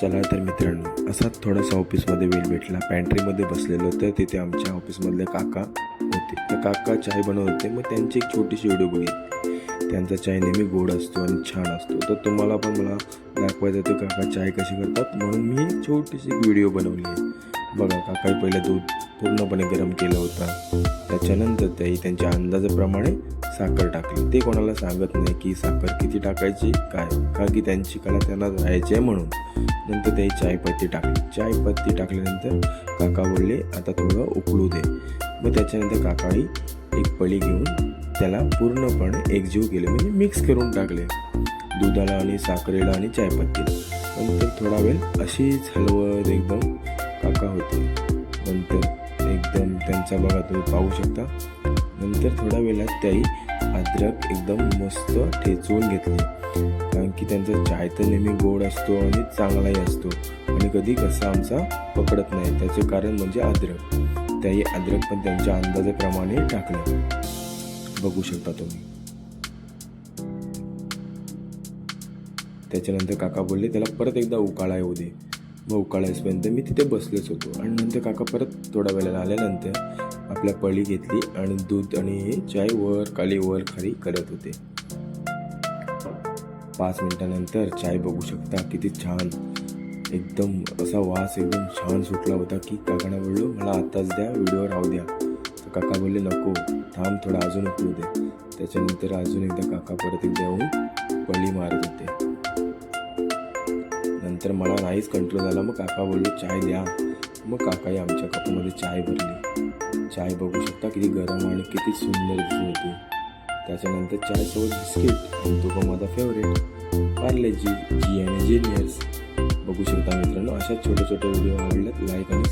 चला तर मित्रांनो, असाच थोडासा ऑफिसमध्ये वेळ भेटला. पॅन्ट्रीमध्ये बसलेलो तर तिथे आमच्या ऑफिसमधले काका होते. तर काका चाय बनवत होते. मग त्यांची एक छोटीशी व्हिडिओ बघितली. त्यांचा चाय नेहमी गोड असतो आणि छान असतो. तर तुम्हाला पण मला दाखवायचं होतं काका चाय कशी करतात, म्हणून मी एक छोटीशी व्हिडिओ बनवली आहे. बघा, काकाही पहिले दूध पूर्णपणे गरम केलं होतं. त्याच्यानंतर त्याही त्यांच्या अंदाजाप्रमाणे साखर टाकली. ते कोणाला सांगत नाही की साखर किती टाकायची काय, का की त्यांची कला त्यांना राहायची आहे म्हणून. नंतर त्याही चायपत्ती टाकली. चायपत्ती टाकल्यानंतर काका बोलले आता थोडं उकळू दे. मग त्याच्यानंतर काकाही एक पळी घेऊन त्याला पूर्णपणे एकजीव केले, म्हणजे मिक्स करून टाकले दुधाला आणि साखरेला आणि चायपत्तीला. नंतर थोडा वेळ अशीच हलवत एकदम काका होते. नंतर एकदम त्यांचा बघा तुम्ही पाहू शकता. नंतर थोड्या वेळात त्याही अद्रक एकदम मस्त ठेचून घेतले, कारण की त्यांचा चाय तर नेहमी गोड असतो आणि चांगलाही असतो आणि कधी कसा आमचा पकडत नाही. त्याचे कारण म्हणजे अद्रक. त्याही अद्रक पण त्यांच्या अंदाजाप्रमाणे टाकले, बघू शकता तुम्ही. त्याच्यानंतर काका बोलले त्याला परत एकदा उकाळा येऊ दे. मग उकाळायपर्यंत मी तिथे बसलेच होतो. आणि नंतर काका परत थोड्या वेळेला आल्यानंतर आपल्या पळी घेतली आणि दूध आणि चाय वर खाली करत होते. 5 मिनिटानंतर चाय बघू शकता किती छान, एकदम असा वास एकदम छान सुटला होता की काकांना बोललो मला आताच द्या, व्हिडिओ राहू द्या. तर काका बोलले नको, थांब थोडा अजून उकळू दे. त्याच्यानंतर अजून एकदा काका परत एकदा येऊन पळी मारत होते. नंतर मला नाहीच कंट्रोल झाला. मग काका बोलले चाय द्या. मग काकाही आमच्या कपामध्ये चाय भरली. चाय बघू शकता किती गरम आणि किती सुंदर दिसत होती. त्याच्यानंतर चायसोबत बिस्किट आणि तो पण माझा फेवरेट पार्लेजी जी आणि जीनियर्स. बघू शकता मित्रांनो, अशा छोटे छोटे व्हिडिओ आवडल्यात लाईक आणि